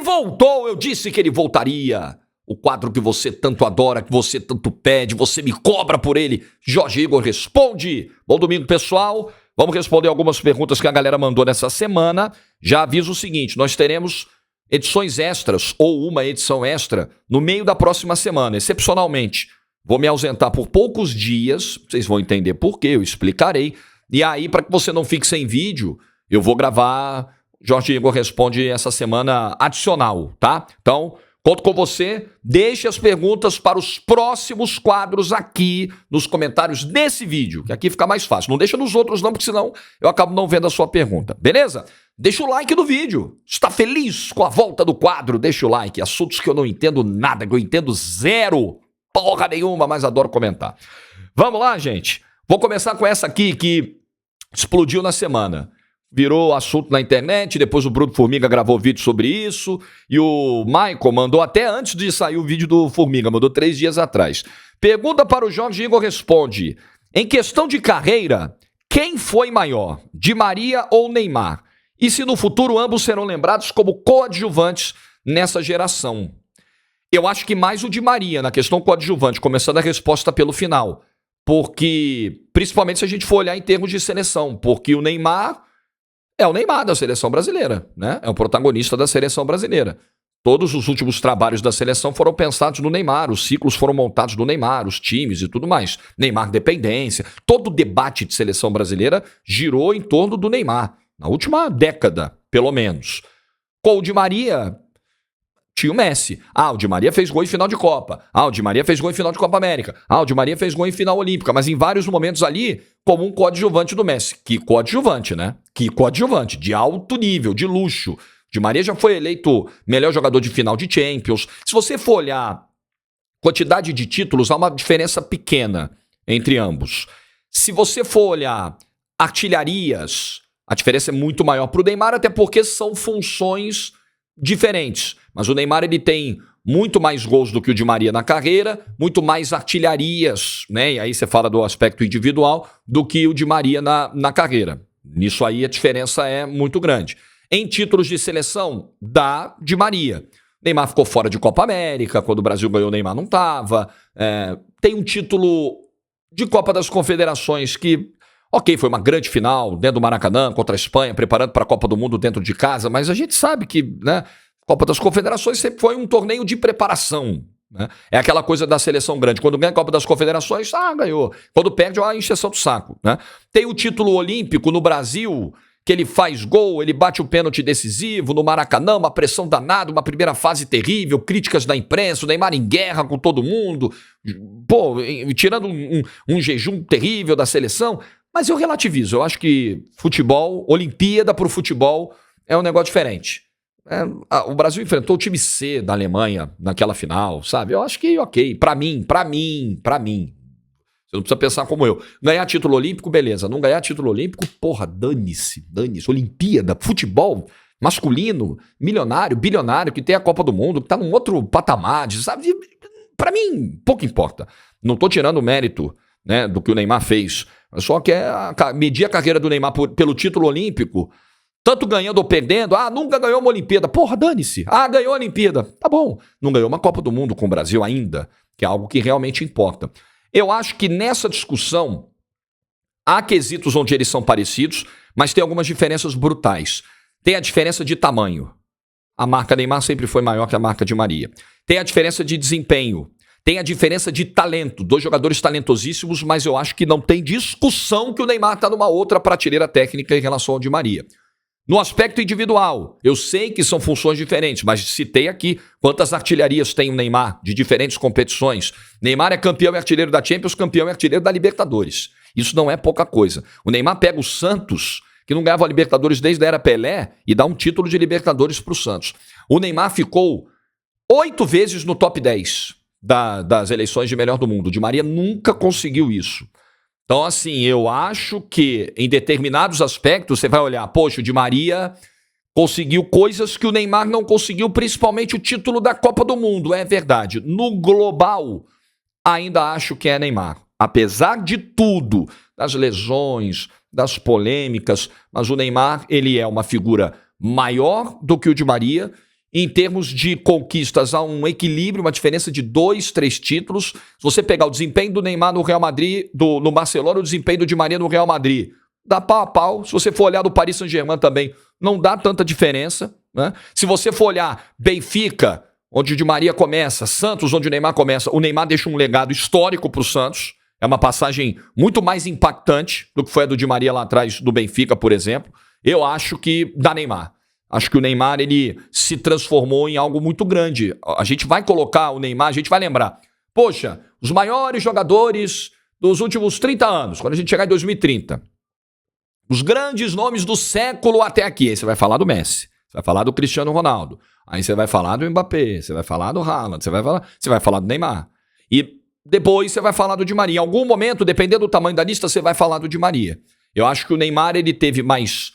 voltou, eu disse que ele voltaria. O quadro que você tanto adora, que você tanto pede, você me cobra por ele. Jorge Igor responde. Bom domingo, pessoal. Vamos responder algumas perguntas que a galera mandou nessa semana. Já aviso o seguinte, nós teremos edições extras ou uma edição extra no meio da próxima semana, excepcionalmente. Vou me ausentar por poucos dias, vocês vão entender por quê, eu explicarei. E aí, para que você não fique sem vídeo, eu vou gravar Jorge Igor Responde essa semana adicional, tá? Então, conto com você. Deixe as perguntas para os próximos quadros aqui nos comentários desse vídeo, que aqui fica mais fácil. Não deixa nos outros não, porque senão eu acabo não vendo a sua pergunta, beleza? Deixa o like no vídeo. Está feliz com a volta do quadro? Deixa o like. Assuntos que eu não entendo nada, que eu entendo zero. Porra nenhuma, mas adoro comentar. Vamos lá, gente. Vou começar com essa aqui que explodiu na semana. Virou assunto na internet, depois o Bruno Formiga gravou vídeo sobre isso, e o Michael mandou até antes de sair o vídeo do Formiga, mandou 3 dias atrás. Pergunta para o Jorge Igor Responde. Em questão de carreira, quem foi maior, Di Maria ou Neymar? E se no futuro ambos serão lembrados como coadjuvantes nessa geração? Eu acho que mais o Di Maria na questão coadjuvante, começando a resposta pelo final. Porque, principalmente se a gente for olhar em termos de seleção, porque o Neymar é o Neymar da seleção brasileira, né? É o protagonista da seleção brasileira. Todos os últimos trabalhos da seleção foram pensados no Neymar, os ciclos foram montados no Neymar, os times e tudo mais. Neymar dependência, todo o debate de seleção brasileira girou em torno do Neymar, na última década, pelo menos. Com o Di Maria, tinha o Messi. O Di Maria fez gol em final de Copa. O Di Maria fez gol em final de Copa América. O Di Maria fez gol em final olímpica, mas em vários momentos ali, como um coadjuvante do Messi. Que coadjuvante, né? Que coadjuvante, de alto nível, de luxo. Di Maria já foi eleito melhor jogador de final de Champions. Se você for olhar quantidade de títulos, há uma diferença pequena entre ambos. Se você for olhar artilharias, a diferença é muito maior para o Neymar, até porque são funções diferentes. Mas o Neymar ele tem muito mais gols do que o Di Maria na carreira, muito mais artilharias, né? E aí você fala do aspecto individual, do que o Di Maria na carreira. Nisso aí a diferença é muito grande. Em títulos de seleção, dá Di Maria. Neymar ficou fora de Copa América, quando o Brasil ganhou o Neymar não estava. Tem um título de Copa das Confederações que, ok, foi uma grande final dentro do Maracanã contra a Espanha, preparando para a Copa do Mundo dentro de casa, mas a gente sabe que, né, Copa das Confederações sempre foi um torneio de preparação. Né? É aquela coisa da seleção grande. Quando ganha a Copa das Confederações, ganhou. Quando perde, é uma encheção do saco. Né? Tem o título olímpico no Brasil, que ele faz gol, ele bate o pênalti decisivo no Maracanã, uma pressão danada, uma primeira fase terrível, críticas da imprensa, o Neymar em guerra com todo mundo, tirando um jejum terrível da seleção. Mas eu relativizo, eu acho que futebol, Olimpíada para o futebol é um negócio diferente. O Brasil enfrentou o time C da Alemanha naquela final, sabe? Eu acho que ok, pra mim. Você não precisa pensar como eu. Ganhar título olímpico, beleza. Não ganhar título olímpico, porra, dane-se. Olimpíada, futebol masculino, milionário, bilionário, que tem a Copa do Mundo, que tá num outro patamar, sabe? Pra mim, pouco importa. Não tô tirando o mérito, né, do que o Neymar fez. Só que medir a carreira do Neymar pelo título olímpico, tanto ganhando ou perdendo, nunca ganhou uma Olimpíada. Porra, dane-se. Ganhou a Olimpíada. Tá bom. Não ganhou uma Copa do Mundo com o Brasil ainda, que é algo que realmente importa. Eu acho que nessa discussão há quesitos onde eles são parecidos, mas tem algumas diferenças brutais. Tem a diferença de tamanho. A marca Neymar sempre foi maior que a marca Di Maria. Tem a diferença de desempenho. Tem a diferença de talento. 2 jogadores talentosíssimos, mas eu acho que não tem discussão que o Neymar está numa outra prateleira técnica em relação ao Di Maria. No aspecto individual, eu sei que são funções diferentes, mas citei aqui quantas artilharias tem o Neymar de diferentes competições. Neymar é campeão e artilheiro da Champions, campeão e artilheiro da Libertadores. Isso não é pouca coisa. O Neymar pega o Santos, que não ganhava a Libertadores desde a era Pelé, e dá um título de Libertadores para o Santos. O Neymar ficou 8 vezes no top 10 das eleições de melhor do mundo. O Di Maria nunca conseguiu isso. Então, assim, eu acho que em determinados aspectos você vai olhar, poxa, o Di Maria conseguiu coisas que o Neymar não conseguiu, principalmente o título da Copa do Mundo, é verdade. No global, ainda acho que é Neymar. Apesar de tudo, das lesões, das polêmicas, mas o Neymar, ele é uma figura maior do que o Di Maria Em termos de conquistas, há um equilíbrio, uma diferença de 2, 3 títulos. Se você pegar o desempenho do Neymar no Real Madrid, no Barcelona, o desempenho do Di Maria no Real Madrid, dá pau a pau. Se você for olhar do Paris Saint-Germain também, não dá tanta diferença, né? Se você for olhar Benfica, onde o Di Maria começa, Santos, onde o Neymar começa, o Neymar deixa um legado histórico para o Santos. É uma passagem muito mais impactante do que foi a do Di Maria lá atrás do Benfica, por exemplo. Eu acho que dá Neymar. Acho que o Neymar, ele se transformou em algo muito grande. A gente vai colocar o Neymar, a gente vai lembrar. Poxa, os maiores jogadores dos últimos 30 anos, quando a gente chegar em 2030. Os grandes nomes do século até aqui. Aí você vai falar do Messi, você vai falar do Cristiano Ronaldo. Aí você vai falar do Mbappé, você vai falar do Haaland, você vai falar do Neymar. E depois você vai falar do Di Maria. Em algum momento, dependendo do tamanho da lista, você vai falar do Di Maria. Eu acho que o Neymar, ele teve mais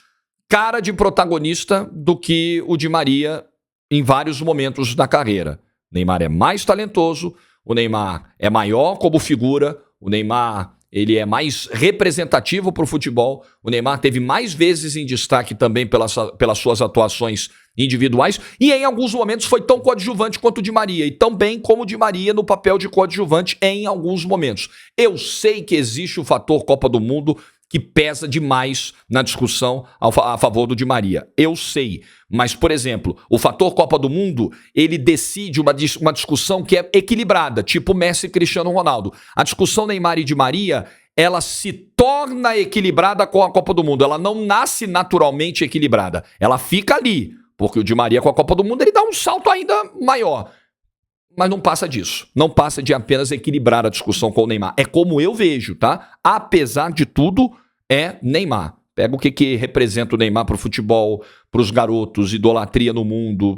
cara de protagonista do que o Di Maria em vários momentos da carreira. O Neymar é mais talentoso, o Neymar é maior como figura, o Neymar, ele é mais representativo para o futebol, o Neymar teve mais vezes em destaque também pelas suas atuações individuais e em alguns momentos foi tão coadjuvante quanto o Di Maria e tão bem como o Di Maria no papel de coadjuvante em alguns momentos. Eu sei que existe o fator Copa do Mundo que pesa demais na discussão a favor do Di Maria. Eu sei. Mas, por exemplo, o fator Copa do Mundo, ele decide uma discussão que é equilibrada, tipo Messi e Cristiano Ronaldo. A discussão Neymar e Di Maria, ela se torna equilibrada com a Copa do Mundo. Ela não nasce naturalmente equilibrada. Ela fica ali, porque o Di Maria com a Copa do Mundo, ele dá um salto ainda maior. Mas não passa disso. Não passa de apenas equilibrar a discussão com o Neymar. É como eu vejo, tá? Apesar de tudo, é Neymar. Pega o que representa o Neymar para o futebol, para os garotos, idolatria no mundo.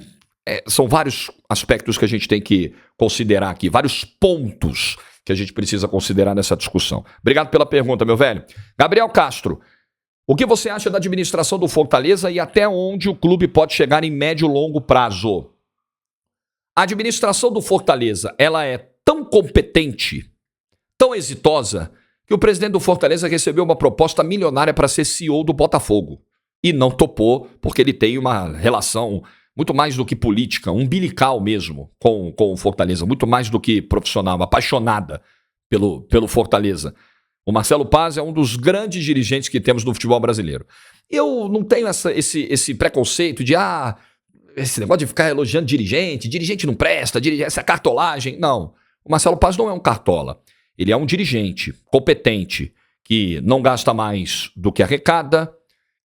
São vários aspectos que a gente tem que considerar aqui. Vários pontos que a gente precisa considerar nessa discussão. Obrigado pela pergunta, meu velho. Gabriel Castro, o que você acha da administração do Fortaleza e até onde o clube pode chegar em médio e longo prazo? A administração do Fortaleza, ela é tão competente, tão exitosa, que o presidente do Fortaleza recebeu uma proposta milionária para ser CEO do Botafogo. E não topou, porque ele tem uma relação muito mais do que política, umbilical mesmo, com o Fortaleza, muito mais do que profissional, apaixonada pelo Fortaleza. O Marcelo Paz é um dos grandes dirigentes que temos no futebol brasileiro. Eu não tenho esse preconceito de esse negócio de ficar elogiando dirigente não presta, essa cartolagem. Não, o Marcelo Paz não é um cartola. Ele é um dirigente competente, que não gasta mais do que arrecada,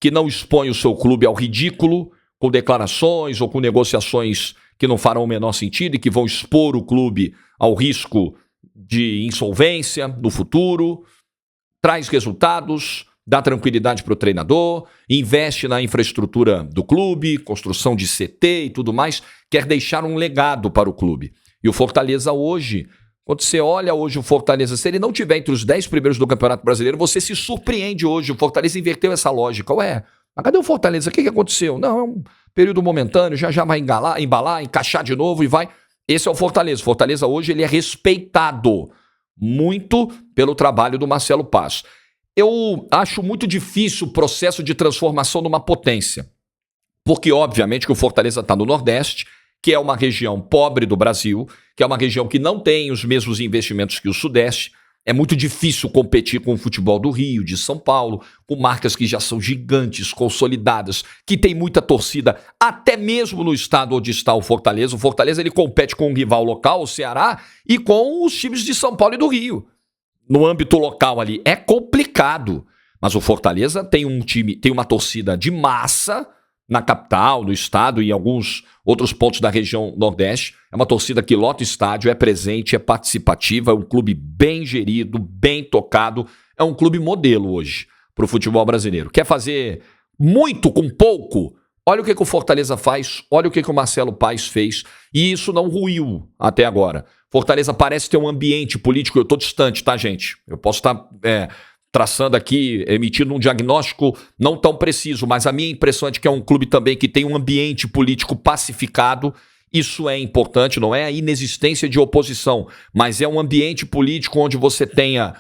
que não expõe o seu clube ao ridículo, com declarações ou com negociações que não farão o menor sentido e que vão expor o clube ao risco de insolvência no futuro, traz resultados, dá tranquilidade para o treinador, investe na infraestrutura do clube, construção de CT e tudo mais, quer deixar um legado para o clube. E o Fortaleza hoje, quando você olha hoje o Fortaleza, se ele não tiver entre os 10 primeiros do Campeonato Brasileiro, você se surpreende hoje. O Fortaleza inverteu essa lógica. Ué, mas cadê o Fortaleza? O que aconteceu? Não, é um período momentâneo, já vai embalar, encaixar de novo e vai. Esse é o Fortaleza. O Fortaleza hoje ele é respeitado muito pelo trabalho do Marcelo Paz. Eu acho muito difícil o processo de transformação numa potência, porque obviamente que o Fortaleza está no Nordeste, que é uma região pobre do Brasil, que é uma região que não tem os mesmos investimentos que o Sudeste. É muito difícil competir com o futebol do Rio, de São Paulo, com marcas que já são gigantes, consolidadas, que tem muita torcida, até mesmo no estado onde está o Fortaleza. O Fortaleza ele compete com um rival local, o Ceará, e com os times de São Paulo e do Rio. No âmbito local ali é complicado, mas o Fortaleza tem um time, tem uma torcida de massa na capital, no estado e em alguns outros pontos da região Nordeste. É uma torcida que lota o estádio, é presente, é participativa, é um clube bem gerido, bem tocado. É um clube modelo hoje para o futebol brasileiro. Quer fazer muito com pouco? Olha o que o Fortaleza faz, olha o que o Marcelo Paz fez, e isso não ruiu até agora. Fortaleza parece ter um ambiente político, eu estou distante, tá, gente? Eu posso estar traçando aqui, emitindo um diagnóstico não tão preciso, mas a minha impressão é de que é um clube também que tem um ambiente político pacificado. Isso é importante, não é a inexistência de oposição, mas é um ambiente político onde você tenha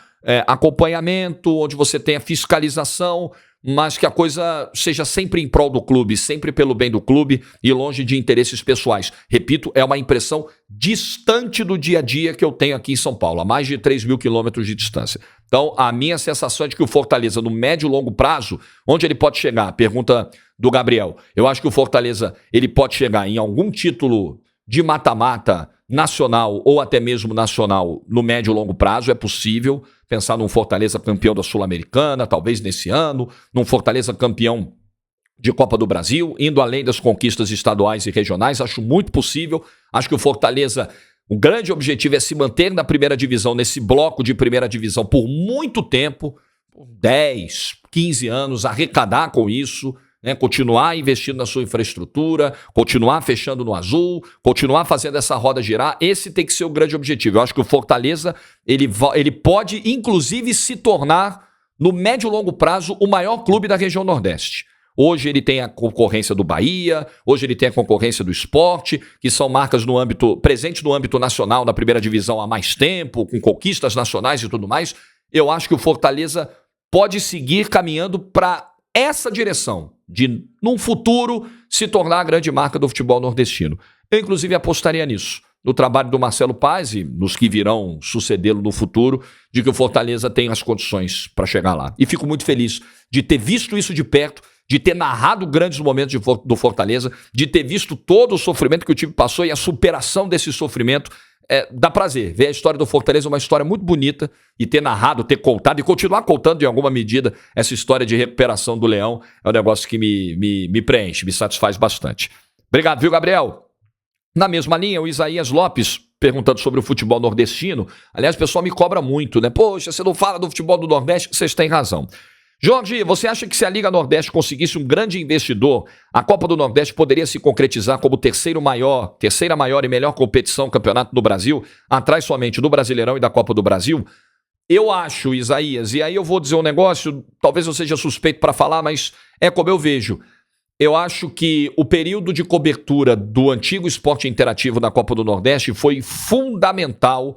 acompanhamento, onde você tenha fiscalização, mas que a coisa seja sempre em prol do clube, sempre pelo bem do clube e longe de interesses pessoais. Repito, é uma impressão distante do dia a dia que eu tenho aqui em São Paulo, a mais de 3 mil quilômetros de distância. Então, a minha sensação é de que o Fortaleza, no médio e longo prazo, onde ele pode chegar? Pergunta do Gabriel. Eu acho que o Fortaleza ele pode chegar em algum título de mata-mata nacional ou até mesmo nacional no médio e longo prazo, é possível pensar num Fortaleza campeão da Sul-Americana, talvez nesse ano, num Fortaleza campeão de Copa do Brasil, indo além das conquistas estaduais e regionais, acho muito possível. Acho que o Fortaleza, o grande objetivo é se manter na primeira divisão, nesse bloco de primeira divisão por muito tempo, por 10, 15 anos, arrecadar com isso, né, continuar investindo na sua infraestrutura, continuar fechando no azul, continuar fazendo essa roda girar. Esse tem que ser o grande objetivo. Eu acho que o Fortaleza ele pode, inclusive, se tornar, no médio e longo prazo, o maior clube da região Nordeste. Hoje ele tem a concorrência do Bahia, hoje ele tem a concorrência do Sport, que são marcas presentes no âmbito nacional, na primeira divisão há mais tempo, com conquistas nacionais e tudo mais. Eu acho que o Fortaleza pode seguir caminhando para essa direção de, num futuro, se tornar a grande marca do futebol nordestino. Eu, inclusive, apostaria nisso, no trabalho do Marcelo Paz e nos que virão sucedê-lo no futuro, de que o Fortaleza tem as condições para chegar lá. E fico muito feliz de ter visto isso de perto, de ter narrado grandes momentos do Fortaleza, de ter visto todo o sofrimento que o time passou e a superação desse sofrimento. Dá prazer ver a história do Fortaleza, uma história muito bonita, e ter narrado, ter contado e continuar contando em alguma medida essa história de recuperação do Leão é um negócio que me preenche, me satisfaz bastante. Obrigado, viu, Gabriel? Na mesma linha, o Isaías Lopes perguntando sobre o futebol nordestino. Aliás, o pessoal me cobra muito, né? Poxa, você não fala do futebol do Nordeste? Vocês têm razão. Jorge, você acha que se a Liga Nordeste conseguisse um grande investidor, a Copa do Nordeste poderia se concretizar como terceira maior e melhor competição, campeonato do Brasil, atrás somente do Brasileirão e da Copa do Brasil? Eu acho, Isaías, e aí eu vou dizer um negócio, talvez eu seja suspeito para falar, mas é como eu vejo. Eu acho que o período de cobertura do antigo esporte interativo na Copa do Nordeste foi fundamental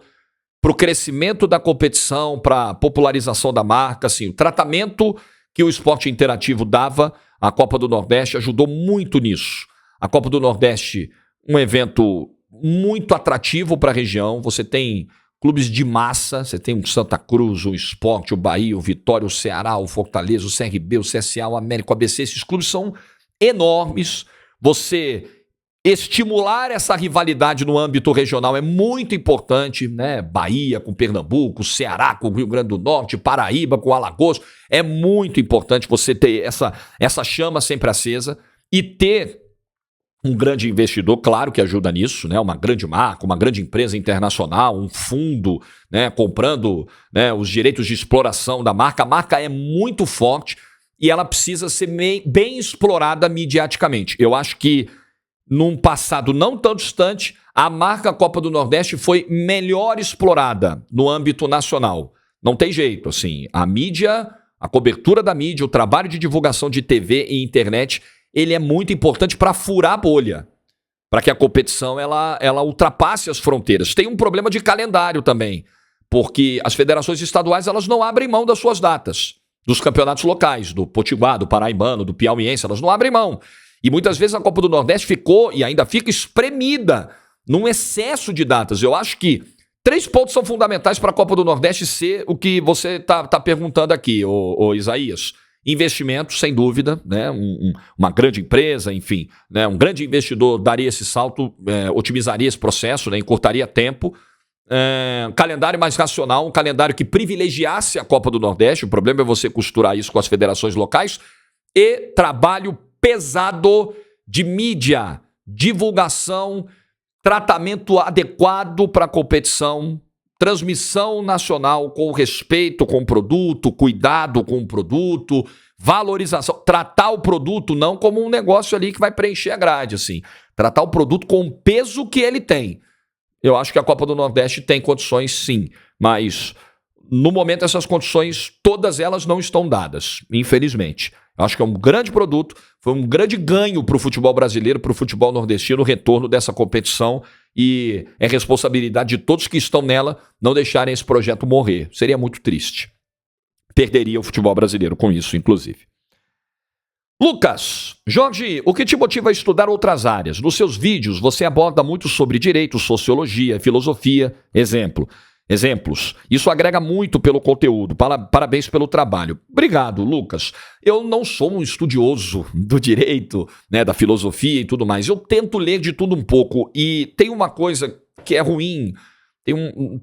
para o crescimento da competição, para a popularização da marca, assim, o tratamento que o esporte interativo dava à Copa do Nordeste ajudou muito nisso. A Copa do Nordeste, um evento muito atrativo para a região, você tem clubes de massa, você tem o Santa Cruz, o Sport, o Bahia, o Vitória, o Ceará, o Fortaleza, o CRB, o CSA, o América, o ABC, esses clubes são enormes. Você estimular essa rivalidade no âmbito regional é muito importante, né? Bahia com Pernambuco, Ceará com o Rio Grande do Norte, Paraíba com Alagoas. É muito importante você ter essa chama sempre acesa e ter um grande investidor, claro que ajuda nisso, né? Uma grande marca, uma grande empresa internacional, um fundo, né? Comprando, né, os direitos de exploração da marca. A marca é muito forte e ela precisa ser bem explorada midiaticamente. Eu acho que num passado não tão distante, a marca Copa do Nordeste foi melhor explorada no âmbito nacional. Não tem jeito, assim, a mídia, a cobertura da mídia, o trabalho de divulgação de TV e internet, ele é muito importante para furar a bolha, para que a competição ela ultrapasse as fronteiras. Tem um problema de calendário também, porque as federações estaduais elas não abrem mão das suas datas, dos campeonatos locais, do Potiguar, do Paraibano, do Piauiense, elas não abrem mão. E muitas vezes a Copa do Nordeste ficou e ainda fica espremida num excesso de datas. Eu acho que 3 pontos são fundamentais para a Copa do Nordeste ser o que você está perguntando aqui, ô Isaías. Investimento, sem dúvida, né? Uma grande empresa, enfim, né? Um grande investidor daria esse salto, otimizaria esse processo, né? Encurtaria tempo. Calendário mais racional, um calendário que privilegiasse a Copa do Nordeste. O problema é você costurar isso com as federações locais. E trabalho pesado de mídia, divulgação, tratamento adequado para a competição, transmissão nacional com respeito com o produto, cuidado com o produto, valorização, tratar o produto não como um negócio ali que vai preencher a grade, assim, tratar o produto com o peso que ele tem. Eu acho que a Copa do Nordeste tem condições sim, mas no momento essas condições, todas elas não estão dadas, infelizmente. Eu acho que é um grande produto, foi um grande ganho para o futebol brasileiro, para o futebol nordestino, o retorno dessa competição, e é responsabilidade de todos que estão nela não deixarem esse projeto morrer. Seria muito triste. Perderia o futebol brasileiro com isso, inclusive. Lucas, Jorge, o que te motiva a estudar outras áreas? Nos seus vídeos você aborda muito sobre direito, sociologia, filosofia, exemplos. Isso agrega muito pelo conteúdo. Parabéns pelo trabalho. Obrigado, Lucas. Eu não sou um estudioso do direito, né, da filosofia e tudo mais. Eu tento ler de tudo um pouco e tem uma coisa que é ruim.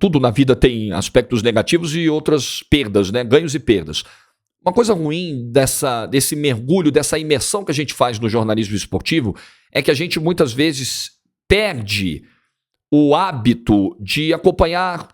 Tudo na vida tem aspectos negativos e outras perdas, né, ganhos e perdas. Uma coisa ruim desse mergulho, dessa imersão que a gente faz no jornalismo esportivo é que a gente muitas vezes perde o hábito de acompanhar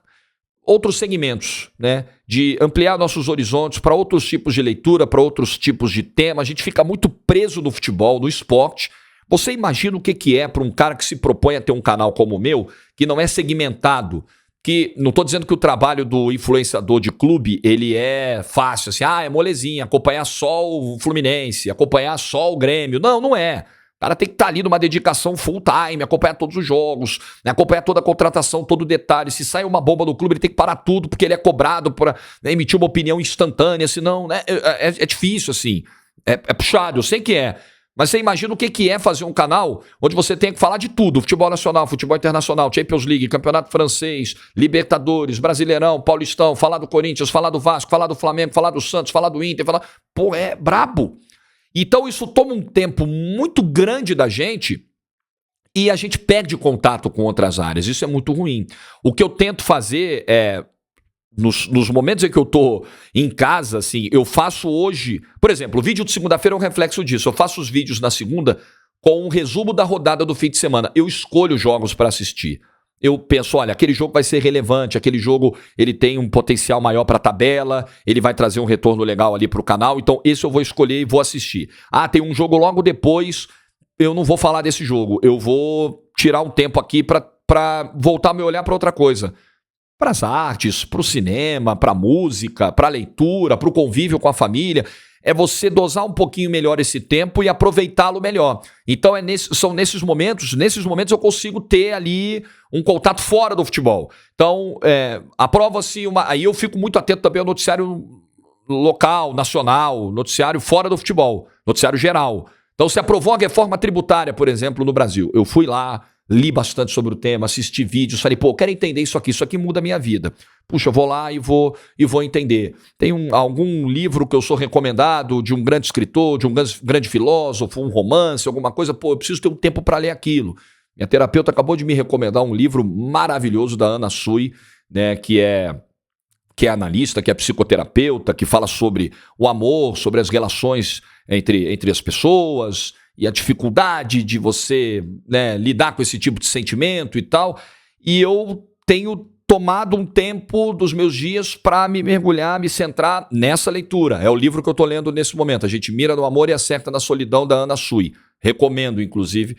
outros segmentos, né? De ampliar nossos horizontes para outros tipos de leitura, para outros tipos de tema. A gente fica muito preso no futebol, no esporte. Você imagina o que é para um cara que se propõe a ter um canal como o meu, que não é segmentado, que não estou dizendo que o trabalho do influenciador de clube ele é fácil, assim, é molezinha, acompanhar só o Fluminense, acompanhar só o Grêmio. Não, não é. O cara tem que estar ali numa dedicação full time, acompanhar todos os jogos, né, acompanhar toda a contratação, todo o detalhe. Se sai uma bomba do clube, ele tem que parar tudo, porque ele é cobrado para, né, emitir uma opinião instantânea, senão, né, é difícil, assim. É puxado, eu sei que é. Mas você imagina o que é fazer um canal onde você tem que falar de tudo: futebol nacional, futebol internacional, Champions League, Campeonato Francês, Libertadores, Brasileirão, Paulistão, falar do Corinthians, falar do Vasco, falar do Flamengo, falar do Santos, falar do Inter, falar... Pô, é brabo. Então isso toma um tempo muito grande da gente e a gente perde contato com outras áreas. Isso é muito ruim. O que eu tento fazer é... Nos momentos em que eu tô em casa, assim, eu faço hoje... Por exemplo, o vídeo de segunda-feira é um reflexo disso. Eu faço os vídeos na segunda com um resumo da rodada do fim de semana. Eu escolho jogos para assistir. Eu penso, olha, aquele jogo vai ser relevante, aquele jogo ele tem um potencial maior para a tabela, ele vai trazer um retorno legal ali para o canal, então esse eu vou escolher e vou assistir. Tem um jogo logo depois, eu não vou falar desse jogo. Eu vou tirar um tempo aqui para voltar a me olhar para outra coisa. Para as artes, para o cinema, para a música, para a leitura, para o convívio com a família. É você dosar um pouquinho melhor esse tempo e aproveitá-lo melhor. Então são nesses momentos eu consigo ter ali um contato fora do futebol. Então, aprova-se aí eu fico muito atento também ao noticiário local, nacional, noticiário fora do futebol, noticiário geral. Então, se aprovou a reforma tributária, por exemplo, no Brasil, eu fui lá, li bastante sobre o tema, assisti vídeos, falei, eu quero entender isso aqui muda a minha vida. Puxa, eu vou lá e vou entender. Tem algum livro que eu sou recomendado de um grande escritor, de um grande filósofo, um romance, alguma coisa, eu preciso ter um tempo para ler aquilo. Minha terapeuta acabou de me recomendar um livro maravilhoso da Ana Sui, né, que é analista, que é psicoterapeuta, que fala sobre o amor, sobre as relações entre as pessoas e a dificuldade de você, né, lidar com esse tipo de sentimento e tal. E eu tenho tomado um tempo dos meus dias para me mergulhar, me centrar nessa leitura. É o livro que eu estou lendo nesse momento. A gente mira no amor e acerta na solidão, da Ana Sui. Recomendo, inclusive,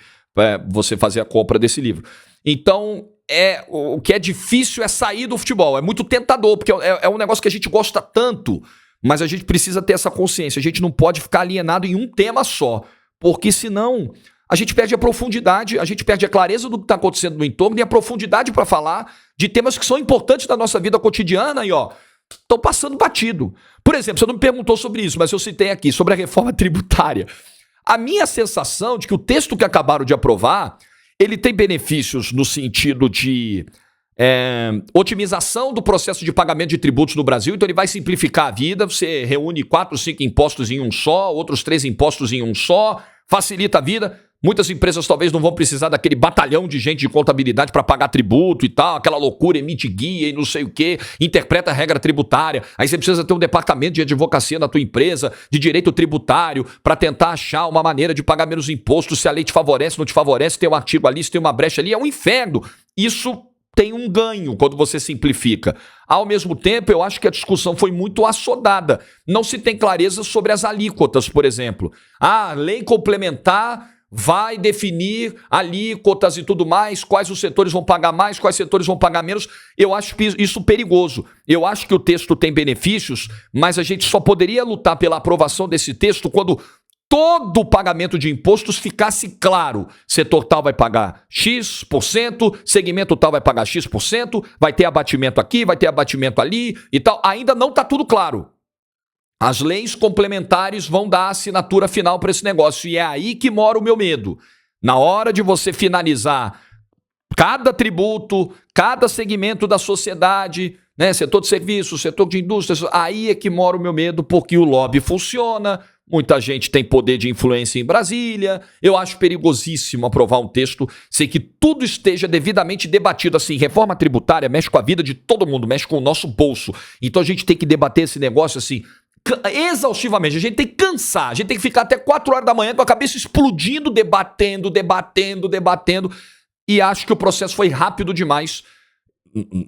você fazer a compra desse livro. Então, o que é difícil é sair do futebol. É muito tentador, porque é um negócio que a gente gosta tanto, mas a gente precisa ter essa consciência. A gente não pode ficar alienado em um tema só. Porque senão a gente perde a profundidade, a gente perde a clareza do que está acontecendo no entorno e a profundidade para falar de temas que são importantes da nossa vida cotidiana e estão passando batido. Por exemplo, você não me perguntou sobre isso, mas eu citei aqui, sobre a reforma tributária. A minha sensação de que o texto que acabaram de aprovar, ele tem benefícios no sentido de otimização do processo de pagamento de tributos no Brasil, então ele vai simplificar a vida, você reúne 4, 5 impostos em um só, outros 3 impostos em um só, facilita a vida. Muitas empresas talvez não vão precisar daquele batalhão de gente de contabilidade para pagar tributo e tal, aquela loucura, emite guia e não sei o quê, interpreta a regra tributária. Aí você precisa ter um departamento de advocacia na tua empresa, de direito tributário, para tentar achar uma maneira de pagar menos imposto, se a lei te favorece, não te favorece, tem um artigo ali, se tem uma brecha ali, é um inferno. Isso tem um ganho quando você simplifica. Ao mesmo tempo, eu acho que a discussão foi muito assodada. Não se tem clareza sobre as alíquotas, por exemplo. A lei complementar vai definir alíquotas e tudo mais, quais os setores vão pagar mais, quais setores vão pagar menos. Eu acho isso perigoso. Eu acho que o texto tem benefícios, mas a gente só poderia lutar pela aprovação desse texto quando todo o pagamento de impostos ficasse claro. Setor tal vai pagar X%, segmento tal vai pagar X%, vai ter abatimento aqui, vai ter abatimento ali e tal. Ainda não está tudo claro. As leis complementares vão dar a assinatura final para esse negócio. E é aí que mora o meu medo. Na hora de você finalizar cada tributo, cada segmento da sociedade, né, setor de serviços, setor de indústrias, aí é que mora o meu medo, porque o lobby funciona, muita gente tem poder de influência em Brasília, eu acho perigosíssimo aprovar um texto sem que tudo esteja devidamente debatido. Assim, reforma tributária mexe com a vida de todo mundo, mexe com o nosso bolso, então a gente tem que debater esse negócio assim, exaustivamente, a gente tem que cansar, a gente tem que ficar até 4 horas da manhã com a cabeça explodindo, debatendo, e acho que o processo foi rápido demais.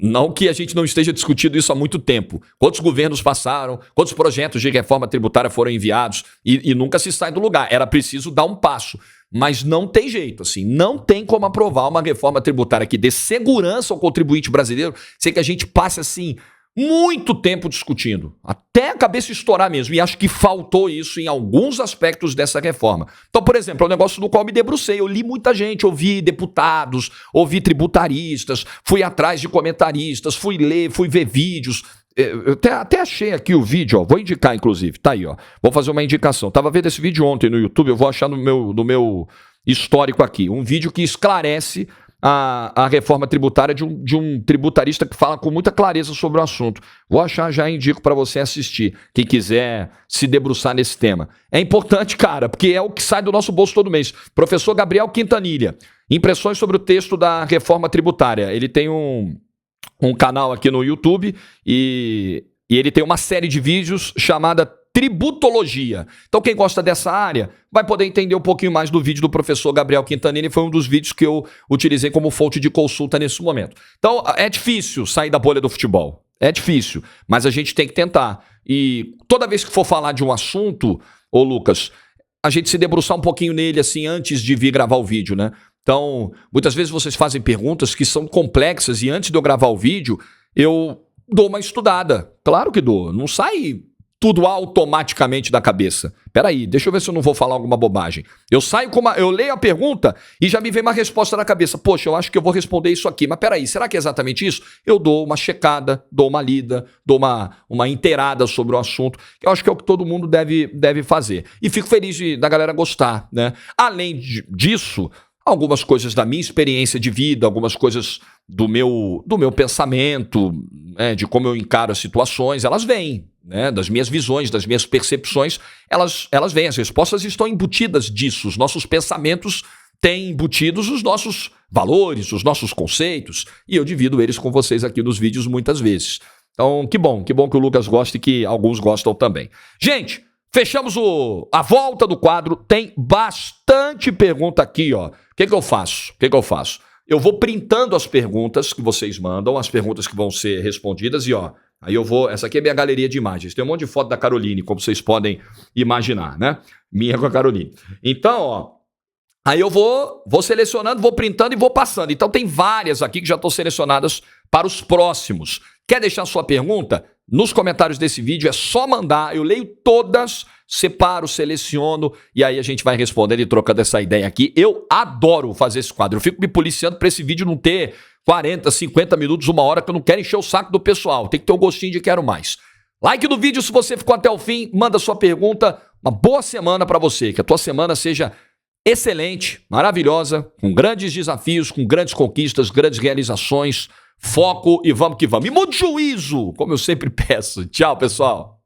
Não que a gente não esteja discutindo isso há muito tempo. Quantos governos passaram, quantos projetos de reforma tributária foram enviados e nunca se sai do lugar. Era preciso dar um passo. Mas não tem jeito, assim, não tem como aprovar uma reforma tributária que dê segurança ao contribuinte brasileiro sem que a gente passe, assim, muito tempo discutindo, até a cabeça estourar mesmo, e acho que faltou isso em alguns aspectos dessa reforma. Então, por exemplo, é um negócio do qual me debrucei, eu li muita gente, ouvi deputados, ouvi tributaristas, fui atrás de comentaristas, fui ler, fui ver vídeos. Eu até achei aqui o vídeo, ó, vou indicar inclusive, tá aí, ó, vou fazer uma indicação. Tava vendo esse vídeo ontem no YouTube, eu vou achar no meu histórico aqui, um vídeo que esclarece a reforma tributária de um tributarista que fala com muita clareza sobre o assunto. Vou achar, já indico para você assistir, quem quiser se debruçar nesse tema. É importante, cara, porque é o que sai do nosso bolso todo mês. Professor Gabriel Quintanilha, impressões sobre o texto da reforma tributária. Ele tem um canal aqui no YouTube e ele tem uma série de vídeos chamada Tributologia. Então quem gosta dessa área vai poder entender um pouquinho mais do vídeo do professor Gabriel Quintanilha, foi um dos vídeos que eu utilizei como fonte de consulta nesse momento. Então é difícil sair da bolha do futebol, é difícil, mas a gente tem que tentar. E toda vez que for falar de um assunto, ô Lucas, a gente se debruçar um pouquinho nele assim antes de vir gravar o vídeo, né? Então, muitas vezes vocês fazem perguntas que são complexas e antes de eu gravar o vídeo, eu dou uma estudada. Claro que dou, não sai tudo automaticamente da cabeça. Peraí, deixa eu ver se eu não vou falar alguma bobagem. Eu leio a pergunta e já me vem uma resposta na cabeça. Poxa, eu acho que eu vou responder isso aqui, mas peraí, será que é exatamente isso? Eu dou uma checada, dou uma lida, dou uma inteirada sobre o assunto, que eu acho que é o que todo mundo deve fazer. E fico feliz da galera gostar, né? Além disso, algumas coisas da minha experiência de vida, algumas coisas do meu pensamento, né, de como eu encaro as situações, elas vêm, né, das minhas visões, das minhas percepções, elas vêm, as respostas estão embutidas disso, os nossos pensamentos têm embutidos os nossos valores, os nossos conceitos, e eu divido eles com vocês aqui nos vídeos muitas vezes. Então, que bom que o Lucas gosta e que alguns gostam também. Gente, fechamos a volta do quadro, tem bastante pergunta aqui, ó. O que eu faço? Eu vou printando as perguntas que vocês mandam, as perguntas que vão ser respondidas e, ó, aí eu vou... Essa aqui é minha galeria de imagens. Tem um monte de foto da Caroline, como vocês podem imaginar, né? Minha com a Caroline. Então, ó, aí eu vou selecionando, vou printando e vou passando. Então tem várias aqui que já estão selecionadas para os próximos. Quer deixar sua pergunta? Nos comentários desse vídeo é só mandar, eu leio todas, separo, seleciono e aí a gente vai respondendo e trocando essa ideia aqui. Eu adoro fazer esse quadro, eu fico me policiando para esse vídeo não ter 40, 50 minutos, 1 hora, que eu não quero encher o saco do pessoal, tem que ter um gostinho de quero mais. Like no vídeo se você ficou até o fim, manda sua pergunta, uma boa semana para você, que a tua semana seja excelente, maravilhosa, com grandes desafios, com grandes conquistas, grandes realizações. Foco e vamos que vamos. E muito juízo, como eu sempre peço. Tchau, pessoal.